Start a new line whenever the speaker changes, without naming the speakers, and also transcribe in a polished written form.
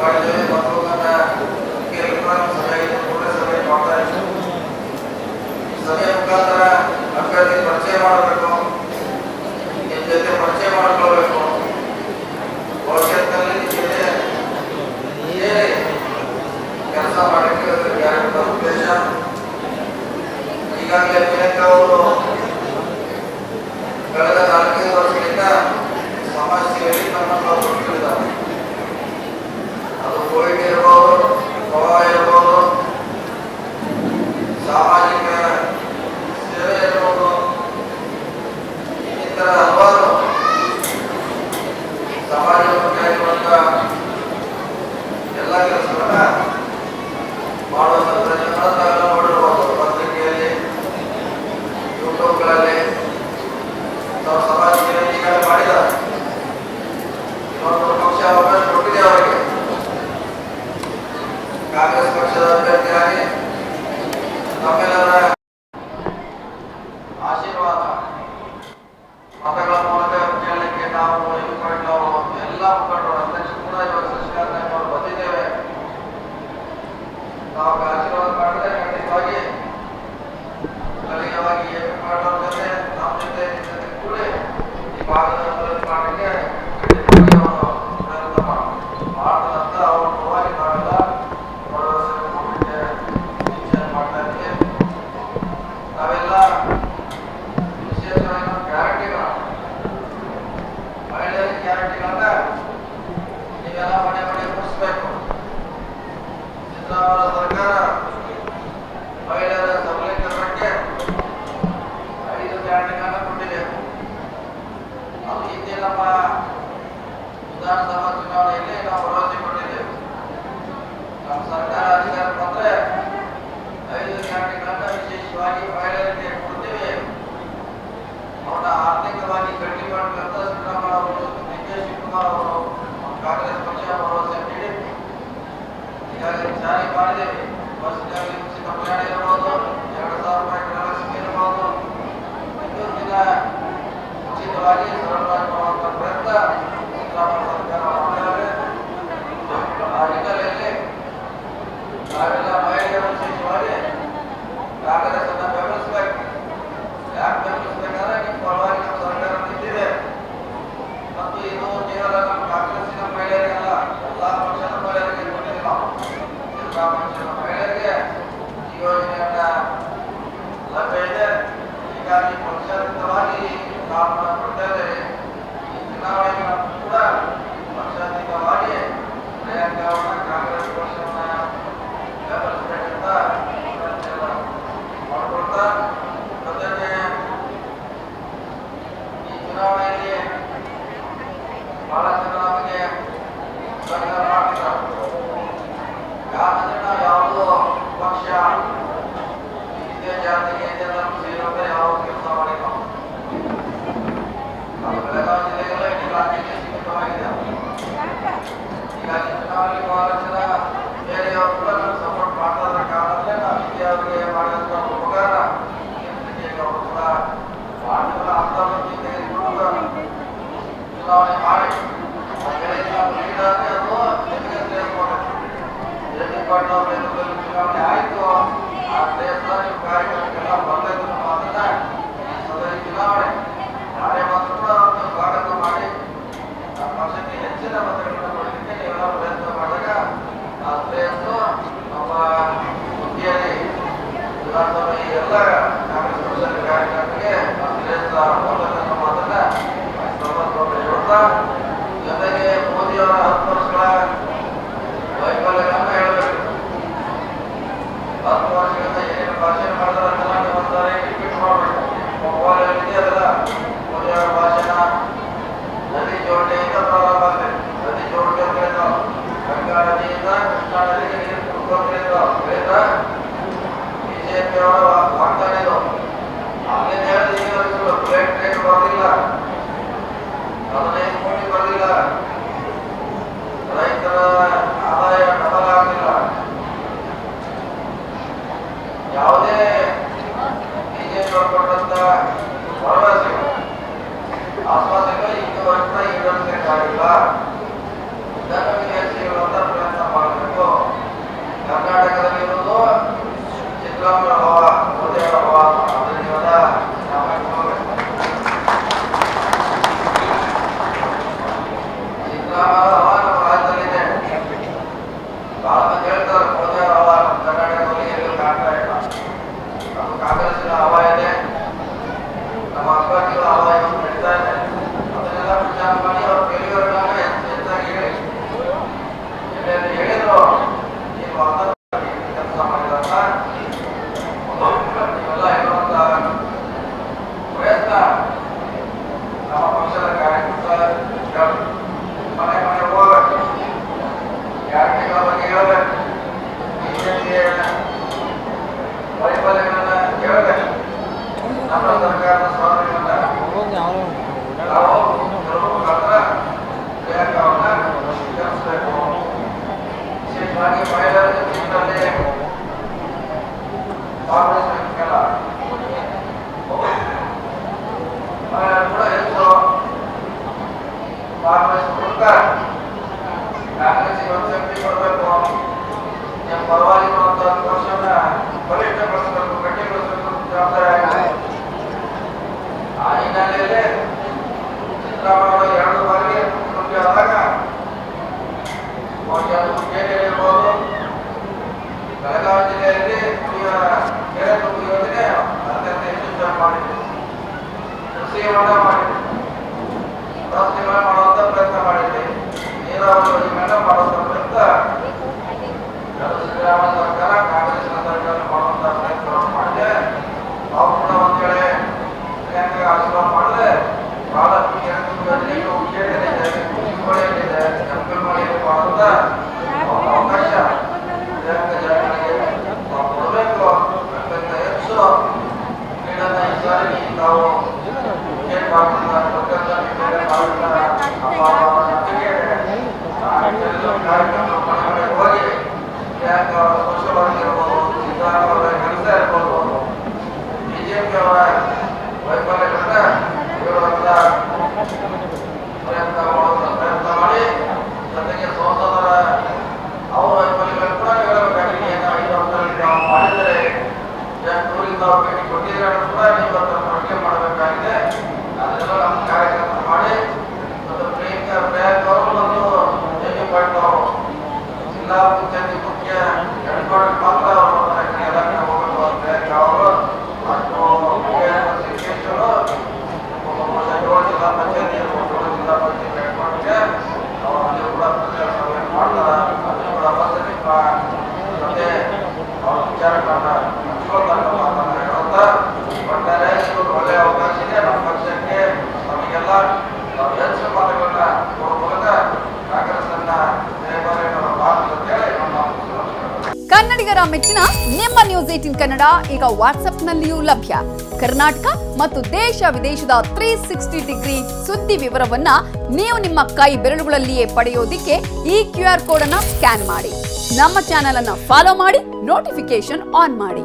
ಮಾಡಿದ್ದೇವೆ ಮತ್ತು ಎಲೆಕ್ಟ್ರಾನಿಕ್ ಸಭೆ ಕೂಡ ಸಭೆ ಮಾಡ್ತಾ ಇದ್ದೀವಿ. ಸಭೆಯ ಮುಖಾಂತರ ಅಭ್ಯರ್ಥಿ ಪರಿಚಯ ಮಾಡಬೇಕು, ನಿಮ್ಮ ಜೊತೆ ಪರಿಚಯ ಮಾಡಿಕೊಳ್ಬೇಕು. ಭವಿಷ್ಯದಲ್ಲಿ ಜೊತೆ ಕೆಲಸ ಮಾಡಲಿಕ್ಕೆ ಉದ್ದೇಶ. ಈಗಾಗಲೇ ಪ್ರಿಯಾಂಕಾ ಅವರು ಕಳೆದ 4-5 ವರ್ಷಗಳಿಂದ ಸಮಾಜ ಸೇವೆಯಲ್ಲಿ ನಮ್ಮನ್ನು ಕೊಟ್ಟಿದ್ದಾರೆ. ಅದು ಕೋವಿಡ್ ಇರಬಹುದು, ಪ್ರವಾಹ ಇರಬಹುದು, ಸಾಮಾಜಿಕ ಸೇವೆ ಇರಬಹುದು, ಇನ್ನಿತರ ಹಲವಾರು ಸಮಾಜಮುಖಿಯಾಗಿರುವಂಥ ಎಲ್ಲ ಕೆಲಸಗಳನ್ನ ಮಾಡುವಂಥ ಪ್ರಯತ್ನಗಳನ್ನ ನೋಡಿರಬಹುದು. ಪತ್ರಿಕೆಯಲ್ಲಿ, ಯೂಟ್ಯೂಬ್ಗಳಲ್ಲಿ ಸಮಾಜ ಸೇವೆ ಈಗಾಗಲೇ ಮಾಡಿದ್ದಾರೆ. ಇನ್ನೊಂದು ಪಕ್ಷ ಅವಕಾಶ ಕೊಟ್ಟಿದೆ ಅವರಿಗೆ. ಕಾಂಗ್ರೆಸ್ ಪಕ್ಷದ ಅಭ್ಯರ್ಥಿಯಾಗಿ ನಮ್ಮೆಲ್ಲರ ಆಶೀರ್ವಾದ ಮತಗಳ ಮೂಲಕ ಕೇಳಲಿಕ್ಕೆ ನಾವು ಎಲ್ಲ ಮುಖಂಡರು ಅಧ್ಯಕ್ಷ ಕೂಡ ಇವಾಗ ಶಶಿಕಾಂತ್ ಅವರು ಬಂದಿದ್ದೇವೆ. ನಾವು ಆಶೀರ್ವಾದ ಮಾಡಿದ್ರೆ ಖಂಡಿತವಾಗಿ ಸ್ಥಳೀಯವಾಗಿ ಮಾಡೋರ ಜೊತೆ ನಮ್ಮ ಜೊತೆ ಕೂಡ ಈ ಭಾಗದ ಅಭಿವೃದ್ಧಿ ಮಾಡಲಿಕ್ಕೆ ಖಂಡಿತವಾಗಿ ಅವರು ಪ್ರಯತ್ನ ಮಾಡ್ತಾರಂತ ಅವ್ರ ಪರವಾಗಿ ನಾವೆಲ್ಲ ಮಾಡ್ತಾ ಇದ್ದೀವಿ. ನಾವೆಲ್ಲ ವಿಶೇಷವಾಗಿ ಗ್ಯಾರಂಟಿಗಳ ಮಹಿಳೆಯರ ಗ್ಯಾರಂಟಿಗಳನ್ನ ನೀವೆಲ್ಲ ಮನೆ ಮನೆ ಮುಗಿಸ್ಬೇಕು. ಸಿದ್ದರಾಮಯ್ಯ ಸರ್ಕಾರ ಮಹಿಳೆಯರ ಸಬಲೀಕರಣಕ್ಕೆ 5 ಗ್ಯಾರಂಟಿಗಳನ್ನ ಕೊಟ್ಟಿದೆ. ಅದು ಹಿಂದೆ ನಮ್ಮ ವಿಧಾನಸಭಾ ಚುನಾವಣೆಯಲ್ಲಿ ನಾವು ಭರವಸೆ ಕೊಟ್ಟಿದ್ದೇವೆ. ನಮ್ಮ ಸರ್ಕಾರ ಅಧಿಕಾರ ಬಂದ್ರೆ 5 ಗ್ಯಾರಂಟಿಗಳನ್ನ ವಿಶೇಷವಾಗಿ ಮಹಿಳೆಯರಿಗೆ ಕೊಡ್ತೀವಿ. ಅವರ ಆರ್ಥಿಕವಾಗಿ ಗಟ್ಟಿ ಮಾಡಬೇಕಂತ ಸಿದ್ದರಾಮಯ್ಯ ಅವರು, ಡಿ.ಕೆ. ಶಿವಕುಮಾರ್ ಅವರು, ಕಾಂಗ್ರೆಸ್ ಪಕ್ಷ ಭರವಸೆ ನೀಡಿತ್ತು. ಈಗಾಗಲೇ ಜಾರಿ ಮಾಡಿದ್ದೇವೆ. ಬಸ್ನಲ್ಲಿ ಉಚಿತ ಪ್ರಯಾಣ ಇರಬಹುದು, 2,000 ರೂಪಾಯಿ ಗೃಹಲಕ್ಷ್ಮಿ ಇರಬಹುದು, ಇನ್ನೊಂದು ದಿನ ಉಚಿತವಾಗಿ ಸರಳವಾಗಿ ಮಾಡುವಂಥ ಪ್ರಯತ್ನ ಸಿದ್ದರಾಮಯ್ಯ ಸರ್ಕಾರ ಮಾಡಿದ್ದಾರೆ. ಆ ಹಿನ್ನೆಲೆಯಲ್ಲಿ ನಾವೆಲ್ಲ ಮಹಿಳೆಯರು ವಿಶೇಷವಾಗಿ ಕಾಂಗ್ರೆಸ್ ಅನ್ನ ಬೆಂಬಲಿಸಬೇಕು. ಯಾಕೆ ಬೆಂಬಲಿಸಬೇಕಾದ್ರೆ ನಿಮ್ಮ ಪರವಾಗಿ ನಮ್ಮ ಸರ್ಕಾರ ನಿಂತಿದೆ. ಮತ್ತು ಇದು ಕೇವಲ ನಮ್ಮ ಕಾಂಗ್ರೆಸ್ಸಿನ ಮಹಿಳೆಯರಿಗಲ್ಲ, ಎಲ್ಲಾ ಪಕ್ಷದ ಮಹಿಳೆಯರಿಗೆ ಕೊಟ್ಟಿಲ್ಲ. ಎಲ್ಲಾ ಪಕ್ಷದ ಮಹಿಳೆಯರಿಗೆ ಈ ಯೋಜನೆಯನ್ನ ಲಭ್ಯ ಇದೆ. ಹೀಗಾಗಿ ಪಕ್ಷಾತೀತವಾಗಿ ಕಾನೂನು ಕೊಡ್ತೇವೆ. ಈ ಚುನಾವಣೆಗಳನ್ನು ಕೂಡ ಪಕ್ಷಾತೀತವಾಗಿ ಪ್ರಿಯಾಂಕಾ ಅವರನ್ನ ಕಾಂಗ್ರೆಸ್ ಪಕ್ಷವನ್ನ ಬೆಂಬಲಿಸಬೇಕಂತ ಮಾಡಿಕೊಡ್ತಾ, ಜೊತೆಗೆ ಈ ಚುನಾವಣೆಯಲ್ಲಿ ಬಹಳ ಜನ ನಮಗೆ ಸರ್ಕಾರ ಮಾಡ್ತಾರೆ. ಯಾಕಂದ್ರೆ ನಾವು ಯಾವುದೋ ಪಕ್ಷ ಇದೇ ಜಾತಿಗೆ ಇದೇ ಧರ್ಮ ಸೇರೋದ್ರೆ ಯಾವ ಕೆಲಸ ಮಾಡಿಲ್ಲ. ಅದು ಬೆಳಗಾವಿ ಜಿಲ್ಲೆಗೆಲ್ಲ ಇಡೀ ರಾಜ್ಯಕ್ಕೆ ಸೀಮಿತವಾಗಿದೆ. ಹೀಗಾಗಿ ಚುನಾವಣೆ ಬಹಳ ಜನ ಬೇರೆಯವರು ಕೂಡ ನಮ್ಗೆ ಸಪೋರ್ಟ್ ಮಾಡ್ತಾ ಇದ್ದ ಕಾರಣಕ್ಕೆ ನಾವು ಇದೇ ಅವರಿಗೆ ಮಾಡಿದಂಥ ಉಪಕಾರ ಅವರು ಕೂಡ ಮಾಡಿದ ಅರ್ಧ ಮಂದಿ ತೆಗೆದುಕೊಂಡು ಚುನಾವಣೆ ಮಾಡಿ ಪಾಟೀಲ್ ನೇತೃತ್ವದಲ್ಲಿ ಚುನಾವಣೆ ಆಯಿತು. ಆ ದೇಶದ ಕಾರ್ಯಕ್ರಮಕ್ಕೆಲ್ಲ ಬರ್ತಾಯಿದ್ರು. ಅದನ್ನ ಸದರಿ ಚುನಾವಣೆ ನಾಳೆ ಮಾತ್ರ ಒಂದು ಸ್ವಾಗತ ಮಾಡಿ ಆ ಪಕ್ಷಕ್ಕೆ ಹೆಚ್ಚಿನ ಮತಗಳನ್ನು ಕೊಡಲಿಕ್ಕೆ ನೀವೆಲ್ಲ ಪ್ರಯತ್ನ ಮಾಡಿದಾಗ ಆ ಶ್ರೇಯಸ್ಸು ನಮ್ಮ ಹುದ್ದೆಯಲ್ಲಿ ವಿಧಾನಸಭೆ ಎಲ್ಲ ಕಾಂಗ್ರೆಸ್ ಪಕ್ಷದ ಕಾರ್ಯಕ್ರಮಕ್ಕೆ ಆ ಶ್ರೇಯಸ್ಸ ಹೋಗಬೇಕನ್ನೋ ಮಾತನ್ನ ಸಂಬಂಧಪಟ್ಟ ಹೇಳ್ತಾ, ಜೊತೆಗೆ ಮೋದಿಯವರ 10 ವರ್ಷಗಳ ವೈಫಲ್ಯಗಳನ್ನು ಹೇಳಬೇಕು. 10 ವರ್ಷಗಳಿಂದ ಏನೇನು ಭಾಷಣ ಮಾಡಿದ್ರೆ ಅದೆಲ್ಲ ಒಂದ್ಸಾರಿ ರಿಪೀಟ್ ಮಾಡಬೇಕು. ಮೊಬೈಲ್ ಇದೆಯಲ್ಲ, ಮೋದಿಯವರ ಭಾಷಣ ನದಿ ಜೋಡಣೆಯಿಂದ ಪ್ರಾರಂಭ ಆಗ್ತದೆ. ನದಿ ಜೋಡಣೆಗಳಿಂದ ಗಂಗಾ ನದಿಯಿಂದ ಕೃಷ್ಣಾ ನದಿಗೆ ನೀರು ಕುಡ್ಕೊಂಡಿದ್ದ ಬಿಜೆಪಿಯವರ ವಾಗ್ದಾನ ಇದು. ಅಲ್ಲಿಂದ ಹೇಳಿದ ಪ್ಲೇಟ್ ಟ್ರೈನ್ ಬರಲಿಲ್ಲ. 15 ಕೋಟಿ ಸಿದ್ದರಾಮಯ್ಯ ಹವಾ ನಮ್ಮ ರಾಜ್ಯದಲ್ಲಿದೆ. ಬಹಳ ಮಂದಿ ಹೇಳ್ತಾರೆ ಮೋದಿ ಅವರ ಹವಾ ನಮ್ಮ ಕರ್ನಾಟಕದಲ್ಲಿ ಎಲ್ಲೂ ಕಾಣ್ತಾ ಇಲ್ಲ. ಅದು ಕಾಂಗ್ರೆಸ್ಸಿನ ಹವಾ ಇದೆ, ನಮ್ಮ ಅಭ್ಯರ್ಥಿಗಳ ಹವಾ ಇವತ್ತು ನಡೀತಾ ಇದೆ. ಅದನ್ನೆಲ್ಲ ಪ್ರಚಾರ ಮಾಡಿ ಅವ್ರ ಗೆಲುವಿನ ಹೆಚ್ಚಾಗಿ ಹೇಳಿ ಎಲ್ಲೆಲ್ಲಿ ಹೇಳಿದ್ರು ನೀವು ಅರ್ಥ ಕೆಲಸ ಮಾಡಿದಾಗ ನೀವೆಲ್ಲ ಹೇಳುವಂತ ಪ್ರಯತ್ನ ನಮ್ಮ ಪಕ್ಷದ ಕಾರ್ಯಕರ್ತ ಮನೆ ಮನೆ ಹೋಗ್ಬೇಕು, ಗ್ಯಾರಂಟಿಗಳ ಬಗ್ಗೆ ಹೇಳ್ಬೇಕು, ಬಿಜೆಪಿಗೆ ವೈಫಲ್ಯಗಳನ್ನ ಹೇಳ್ಬೇಕು, ನಮ್ಮ ಸರ್ಕಾರದ ಸ್ವಾಧೀನವನ್ನ ನಾವು ಕೆಲವು ಮಾತ್ರ ಪ್ರಿಯಾಂಕವನ್ನ ಗೆಲ್ಲಿಸಬೇಕು. ವಿಶೇಷವಾಗಿ ಮಹಿಳೆಯರಿಗೆ ಜೀವನದಲ್ಲಿ ಭಾಗವಹಿಸಬೇಕಲ್ಲ, ಮಹಿಳೆಯರು ಕೂಡ ಹೆಚ್ಚು ಭಾಗವಹಿಸುವಂತ ಕಾಂಗ್ರೆಸ್ಸಿಗೆ ಒಂದು ಶಕ್ತಿ ಕೊಡಬೇಕು. ನಿಮ್ಮ ಪರವಾಗಿ ವರ್ಷವನ್ನ ಬಲಿಷ್ಠಗೊಳಿಸಬೇಕು, ಗಟ್ಟಿಗೊಳಿಸಬೇಕು ಜವಾಬ್ದಾರಿ ಆಗಿದೆ. ಆ ಹಿನ್ನೆಲೆಯಲ್ಲಿ ಸಿದ್ದರಾಮಯ್ಯ 2 ಬಾರಿಗೆ ಮುಖ್ಯಮಂತ್ರಿ ಆದಾಗ ಅವರಿಗೆ ಅದು ಕೆರೆ ಇರ್ಬೋದು, ಬೆಳಗಾವಿ ಜಿಲ್ಲೆಯಲ್ಲಿ ಕೆರೆ ತುಂಬು ಯೋಜನೆ ಅತ್ಯಂತ ಯಶಸ್ವಿ ಮಾಡಿದೆ, ಕೃಷಿ ಹೊಂಡ ಮಾಡಿದೆ, ರಸ್ತೆಗಳ ಮಾಡುವಂತ ಪ್ರಯತ್ನ ಮಾಡಿದೆ, ನೀರಾವರಿ ಯೋಜನೆಗಳನ್ನ ಮಾಡುವಂತ ಪ್ರಯತ್ನ ಸಿದ್ದರಾಮಯ್ಯ ಸರ್ಕಾರ ಕಾಂಗ್ರೆಸ್ನ ಸರ್ಕಾರ ಮಾಡುವಂತ ಪ್ರಯತ್ನವನ್ನು ಮಾಡಿದೆ. ನಾವು ಕೂಡ ಒಂದ್ ವೇಳೆ ಪ್ರಿಯಾಂಕಾ ಆಶೀರ್ವಾದ ಮಾಡಿದ್ರೆ ಬಹಳಷ್ಟು ಯೋಜನೆಗಳು ಉದ್ದೇಶಗಳಿದೆ, ಕೃಷಿಗಳಿದೆ, ಜನಗಣಮನೆಯಲ್ಲಿ ಮಾಡುವಂತ ಅವಕಾಶ ಪ್ರಿಯಾಂಕಾ ಜಾರಕಿಹೊಳಿಗೆ ನಾವು ಕೊಡಬೇಕು. ಅತ್ಯಂತ ಹೆಚ್ಚು ನೀಡನ್ನ ಈ ಸಾರಿ ನಾವು ಟಿಕೆಟ್ ಮಾಡ್ತಿಲ್ಲ, ಕಾರ್ಯಕ್ರಮ ಮನೆ ಮನೆಗೆ ಹೋಗಿ ಪ್ರಿಯಾಂಕಾ ಅವರ ಸೋಷಿಯಲ್ ಇರ್ಬೋದು, ಸಿದ್ದರಾಮಯ್ಯ ಅವರ ಕೆಲಸ ಇರ್ಬೋದು, ಬಿಜೆಪಿ ಅವರ ವೈಫಲ್ಯಗಳನ್ನ ಹೇಳುವಂತ ಪ್ರಯತ್ನ ಮಾಡಿ, ಜೊತೆಗೆ ಸಂಸದರ ಅವರ ವೈಫಲ್ಯಗಳನ್ನು ಕೂಡ ಹೇಳಬೇಕಾಗಿದೆ. 5 ವರ್ಷದಲ್ಲಿ ನಾವು ಮಾಡಿದರೆ ಟೂರಿಂದ ಅವ್ರು ಭೇಟಿ ಕೊಟ್ಟಿದ್ರೆ ಕೂಡ ನೀವು ಅದನ್ನು ಅಡುಗೆ ಮಾಡಬೇಕಾಗಿದೆ. ಅದನ್ನೆಲ್ಲ ನಮ್ಮ ಕಾರ್ಯಕ್ರಮ ಮಾಡಿ ಮತ್ತು ಪ್ರಿಯಾಂಕಾ ಅವರು ಒಂದು ಜೆ.ಪಿ. ಪಾಟೀಲ್ ಅವರು ಜಿಲ್ಲಾ ಪಂಚಾಯತಿ ಮುಖ್ಯ ಹೆಡ್ಕ್ವಾರ್ಟರ್ ಮಾತ್ರ ಅವರು ಎಲ್ಲ ಕಡೆ ಹೋಗಬೇಕು. ಪ್ರಿಯಾಂಕಾ ಅವರು ಮತ್ತು ಸಿದ್ದೇಶ್ವರು ಜಿಲ್ಲಾ ಪಂಚಾಯತಿ ಜಿಲ್ಲಾ ಪಂಚಾಯತ್ ಹೆಡ್ಕ್ವಾರ್ಟರ್ಗೆ ಅವರು ಅಲ್ಲಿ ಕೂಡ ಪ್ರಚಾರ ಸಭೆ ಮಾಡ್ತಾರೆ. ಅಲ್ಲಿ ಕೂಡ ಬಂದು ನಿಮ್ಮ ಜೊತೆ ಅವ್ರ ವಿಚಾರಗಳನ್ನ ಹಂಚ್ಕೊಳ್ತಾರೆ ಅಂತ ಹೇಳುವಂತ ಒಟ್ಟಾರೆ ಇವರು ಒಳ್ಳೆಯ ಅವಕಾಶ ಇದೆ. ನಮ್ಮ ಪಕ್ಷಕ್ಕೆ ನಮಗೆಲ್ಲ ನಾವು ಹೆಚ್ಚು ಮತಗಳನ್ನ ಕೊಡುವ ಮೂಲಕ ಕಾಂಗ್ರೆಸ್ ಅನ್ನ ಜಯಬಾರಿಯನ್ನು ಭಾರತದಲ್ಲಿ
ಕನ್ನಡಿಗರ ಮೆಚ್ಚಿನ ನಿಮ್ಮ ನ್ಯೂಸ್ 18 ಕನ್ನಡ ಈಗ ವಾಟ್ಸ್ಆಪ್ನಲ್ಲಿಯೂ ಲಭ್ಯ. ಕರ್ನಾಟಕ ಮತ್ತು ದೇಶ ವಿದೇಶದ 360 ಡಿಗ್ರಿ ಸುದ್ದಿ ವಿವರವನ್ನ ನೀವು ನಿಮ್ಮ ಕೈ ಬೆರಳುಗಳಲ್ಲಿಯೇ ಪಡೆಯೋದಿಕ್ಕೆ ಈ QR ಕೋಡ್ ಅನ್ನ ಸ್ಕ್ಯಾನ್ ಮಾಡಿ. ನಮ್ಮ ಚಾನೆಲ್ ಅನ್ನ ಫಾಲೋ ಮಾಡಿ, ನೋಟಿಫಿಕೇಶನ್ ಆನ್ ಮಾಡಿ.